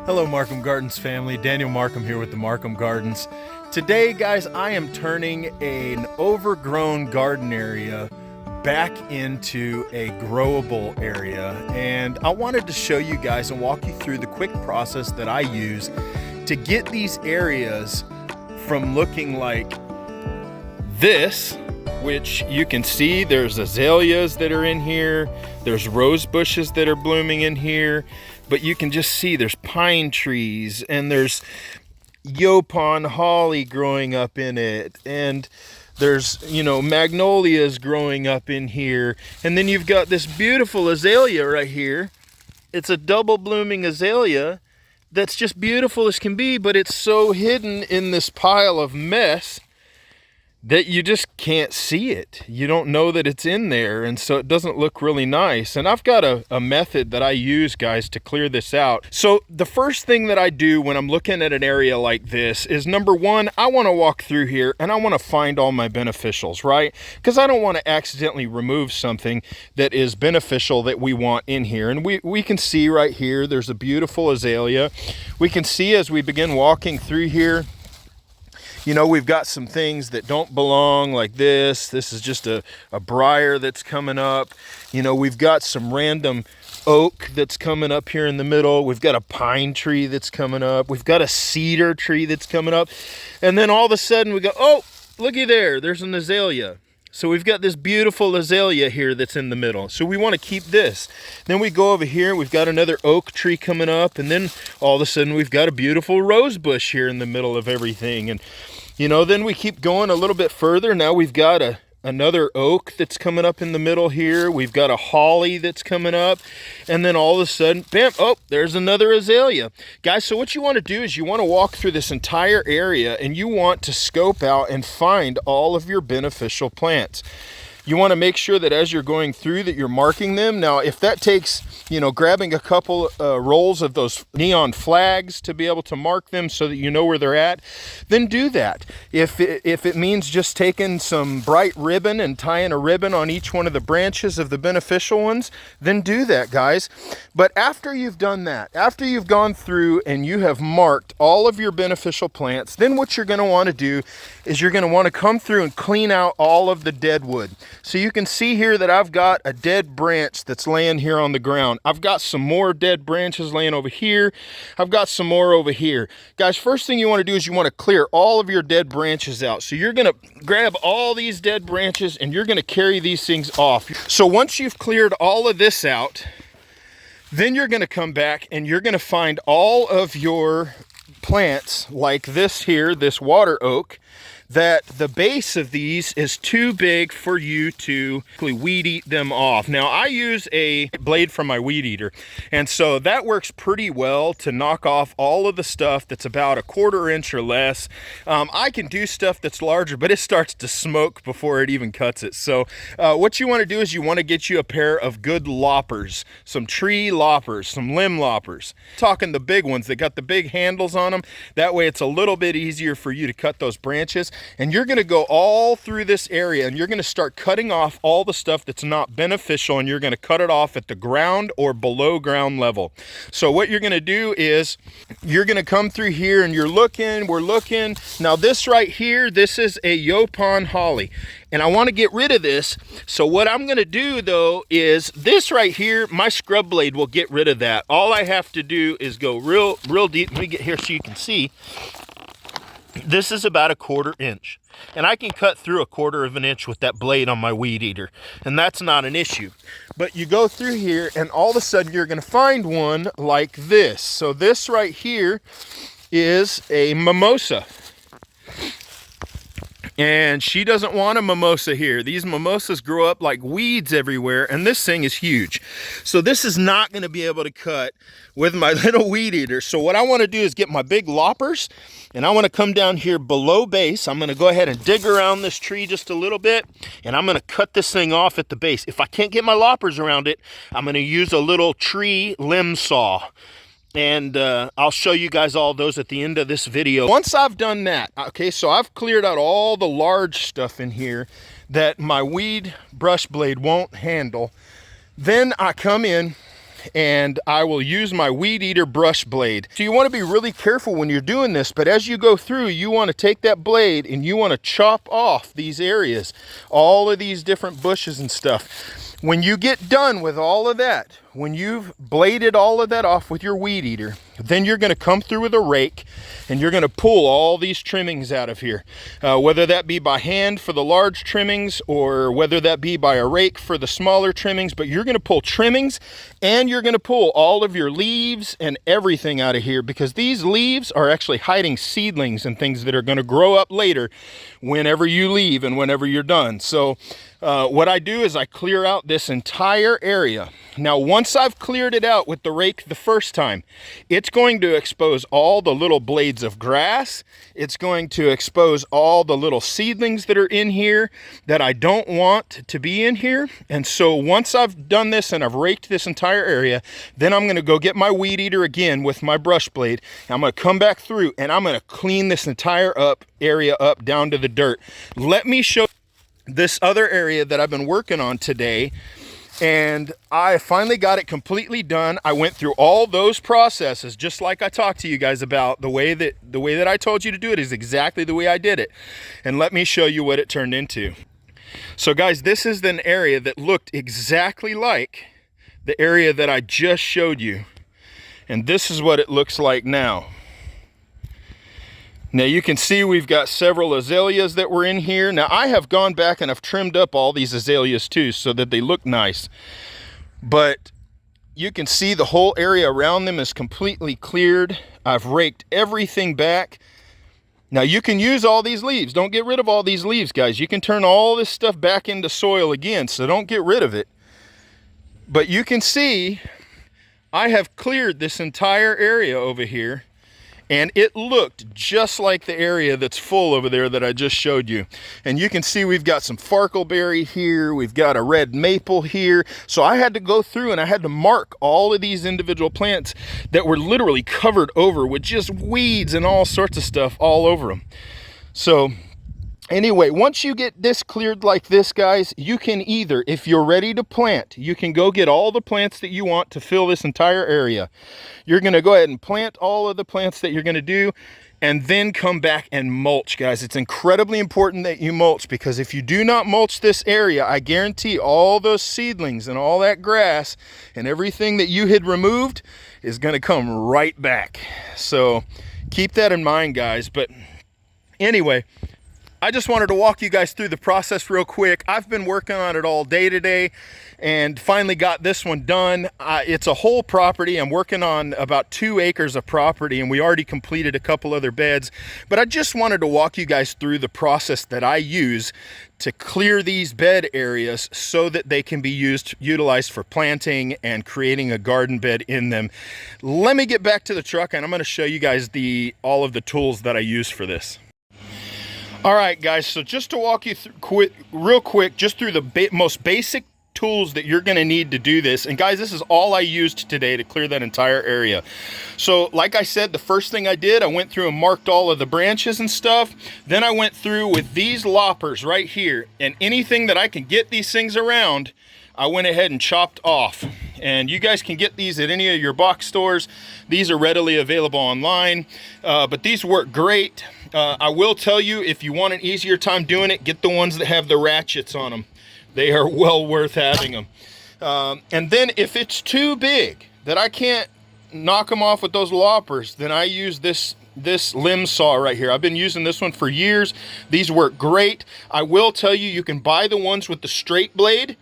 Hello Markham Gardens family, Daniel Markham here with the Markham Gardens. Today guys, I am turning an overgrown garden area back into a growable area, and I wanted to show you guys and walk you through the quick process that I use to get these areas from looking like this, which you can see there's azaleas that are in here, there's rose bushes that are blooming in here, but you can just see there's pine trees and there's Yopon holly growing up in it, and there's, you know, magnolias growing up in here, and then you've got this beautiful azalea right here. It's a double blooming azalea that's just beautiful as can be, but it's so hidden in this pile of mess that you just can't see it. You don't know that it's in there, and so it doesn't look really nice. And I've got a method that I use, guys, to clear this out. So the first thing that I do when I'm looking at an area like this is, number one, I want to walk through here and I want to find all my beneficials, right? Because I don't want to accidentally remove something that is beneficial that we want in here. And we can see right here, there's a beautiful azalea. We can see as we begin walking through here, you know, we've got some things that don't belong, like this. This is just a briar that's coming up. You know, we've got some random oak that's coming up here in the middle. We've got a pine tree that's coming up. We've got a cedar tree that's coming up. And then all of a sudden we go, oh, looky there, there's an azalea. So we've got this beautiful azalea here that's in the middle. So we want to keep this. Then we go over here, we've got another oak tree coming up, and then all of a sudden we've got a beautiful rose bush here in the middle of everything. And you know, then we keep going a little bit further. Now we've got another oak that's coming up in the middle here. We've got a holly that's coming up. And then all of a sudden, bam, oh, there's another azalea. Guys, so what you want to do is you want to walk through this entire area and you want to scope out and find all of your beneficial plants. You want to make sure that as you're going through that you're marking them. Now, if that takes, you know, grabbing a couple rolls of those neon flags to be able to mark them so that you know where they're at, then do that. If it means just taking some bright ribbon and tying a ribbon on each one of the branches of the beneficial ones, then do that, guys. But after you've done that, after you've gone through and you have marked all of your beneficial plants, then what you're going to want to do is you're going to want to come through and clean out all of the dead wood. So you can see here that I've got a dead branch that's laying here on the ground. I've got some more dead branches laying over here. I've got some more over here. Guys, first thing you want to do is you want to clear all of your dead branches out. So you're going to grab all these dead branches and you're going to carry these things off. So once you've cleared all of this out, then you're going to come back and you're going to find all of your plants like this here, this water oak, that the base of these is too big for you to weed eat them off. Now, I use a blade from my weed eater, and so that works pretty well to knock off all of the stuff that's about a 1/4 inch or less. I can do stuff that's larger, but it starts to smoke before it even cuts it. So what you want to do is you want to get you a pair of good loppers, some tree loppers, some limb loppers. Talking the big ones that got the big handles on them. That way it's a little bit easier for you to cut those branches. And you're going to go all through this area and you're going to start cutting off all the stuff that's not beneficial, and you're going to cut it off at the ground or below ground level. So what you're going to do is you're going to come through here and we're looking. Now this right here, this is a Yopon holly. And I want to get rid of this. So what I'm going to do though is this right here, my scrub blade will get rid of that. All I have to do is go real deep. Let me get here so you can see. This is about a 1/4 inch, and I can cut through a 1/4 of an inch with that blade on my weed eater, and that's not an issue. But you go through here and all of a sudden you're going to find one like this. So this right here is a mimosa, and she doesn't want a mimosa here. These mimosas grow up like weeds everywhere, and this thing is huge. So this is not going to be able to cut with my little weed eater. So what I want to do is get my big loppers, and I want to come down here below base. I'm going to go ahead and dig around this tree just a little bit, and I'm going to cut this thing off at the base. If I can't get my loppers around it, I'm going to use a little tree limb saw. And I'll show you guys all those at the end of this video. Once I've done that, okay, so I've cleared out all the large stuff in here that my weed brush blade won't handle. Then I come in and I will use my weed eater brush blade. So you want to be really careful when you're doing this, but as you go through, you want to take that blade and you want to chop off these areas, all of these different bushes and stuff. When you get done with all of that, when you've bladed all of that off with your weed eater, then you're going to come through with a rake and you're going to pull all these trimmings out of here, whether that be by hand for the large trimmings or whether that be by a rake for the smaller trimmings. But you're going to pull trimmings and you're going to pull all of your leaves and everything out of here, because these leaves are actually hiding seedlings and things that are going to grow up later whenever you leave and whenever you're done. So what I do is I clear out this entire area. Now, once I've cleared it out with the rake the first time, it's going to expose all the little blades of grass. It's going to expose all the little seedlings that are in here that I don't want to be in here. And so once I've done this and I've raked this entire area, then I'm going to go get my weed eater again with my brush blade. I'm going to come back through and I'm going to clean this entire area up down to the dirt. Let me show this other area that I've been working on today, and I finally got it completely done. I went through all those processes just like I talked to you guys about. The way that I told you to do it is exactly the way I did it. And let me show you what it turned into. So guys, this is an area that looked exactly like the area that I just showed you. And this is what it looks like now. Now you can see we've got several azaleas that were in here. Now I have gone back and I've trimmed up all these azaleas too so that they look nice. But you can see the whole area around them is completely cleared. I've raked everything back. Now you can use all these leaves. Don't get rid of all these leaves, guys. You can turn all this stuff back into soil again, so don't get rid of it. But you can see I have cleared this entire area over here. And it looked just like the area that's full over there that I just showed you. And you can see we've got some farkleberry here. We've got a red maple here. So I had to go through and I had to mark all of these individual plants that were literally covered over with just weeds and all sorts of stuff all over them. So anyway, once you get this cleared like this, guys, you can either, if you're ready to plant, you can go get all the plants that you want to fill this entire area. You're going to go ahead and plant all of the plants that you're going to do and then come back and mulch, guys. It's incredibly important that you mulch, because if you do not mulch this area, I guarantee all those seedlings and all that grass and everything that you had removed is going to come right back. So keep that in mind, guys. But anyway, I just wanted to walk you guys through the process real quick. I've been working on it all day today and finally got this one done. It's a whole property. I'm working on about 2 acres of property, and we already completed a couple other beds. But I just wanted to walk you guys through the process that I use to clear these bed areas so that they can be utilized for planting and creating a garden bed in them. Let me get back to the truck and I'm going to show you guys all of the tools that I use for this. All right, guys, so just to walk you through real quick, just through the most basic tools that you're going to need to do this. And guys, this is all I used today to clear that entire area. So like I said, the first thing I did, I went through and marked all of the branches and stuff. Then I went through with these loppers right here, and anything that I can get these things around, I went ahead and chopped off. And you guys can get these at any of your box stores. These are readily available online, but these work great. I will tell you, if you want an easier time doing it, get the ones that have the ratchets on them. They are well worth having them. And then if it's too big that I can't knock them off with those loppers, then I use this limb saw right here. I've been using this one for years. These work great. I will tell you, you can buy the ones with the straight blade,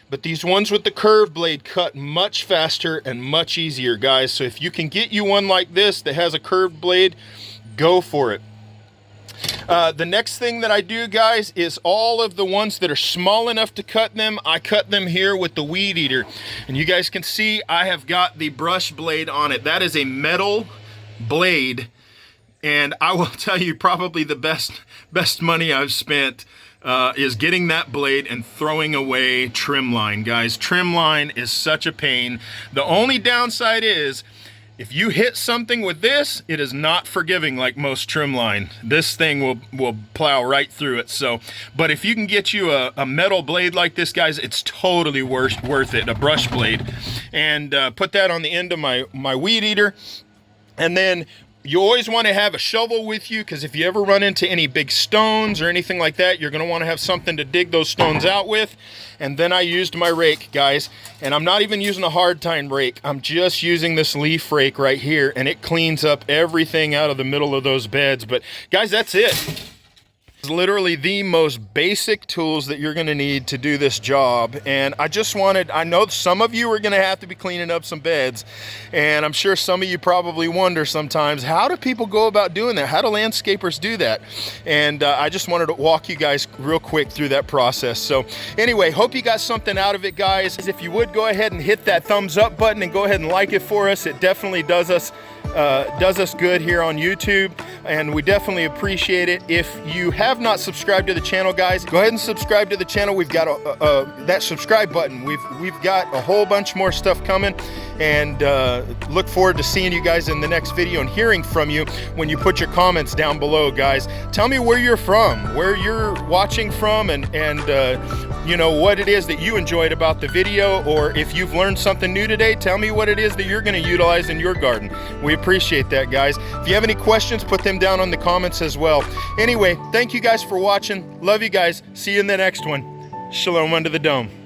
but these ones with the curved blade cut much faster and much easier, guys. So if you can get you one like this that has a curved blade, go for it. The next thing that I do, guys, is all of the ones that are small enough to cut them, I cut them here with the weed eater. And you guys can see I have got the brush blade on it. That is a metal blade. And I will tell you, probably the best money I've spent is getting that blade and throwing away trim line, guys. Trim line is such a pain. The only downside is, If you hit something with this, it is not forgiving like most trim line. This thing will plow right through it. So, but if you can get you a metal blade like this, guys, it's totally worth it, a brush blade. And put that on the end of my weed eater. And then you always want to have a shovel with you, because if you ever run into any big stones or anything like that, you're going to want to have something to dig those stones out with. And then I used my rake, guys, and I'm not even using a hard tine rake. I'm just using this leaf rake right here, and it cleans up everything out of the middle of those beds. But guys, that's it. It's literally the most basic tools that you're going to need to do this job. And I know some of you are going to have to be cleaning up some beds, and I'm sure some of you probably wonder sometimes, how do people go about doing that? How do landscapers do that? And I just wanted to walk you guys real quick through that process. So anyway, hope you got something out of it, guys. If you would, go ahead and hit that thumbs up button and go ahead and like it for us. It definitely does us good here on YouTube, and we definitely appreciate it. If you have not subscribed to the channel, guys, go ahead and subscribe to the channel. We've got that subscribe button. We've got a whole bunch more stuff coming, and look forward to seeing you guys in the next video and hearing from you when you put your comments down below, guys. Tell me where you're from, where you're watching from, and you know, what it is that you enjoyed about the video, or if you've learned something new today, tell me what it is that you're going to utilize in your garden. We appreciate that, guys. If you have any questions, put them down in the comments as well. Anyway, thank you guys for watching. Love you guys. See you in the next one. Shalom under the dome.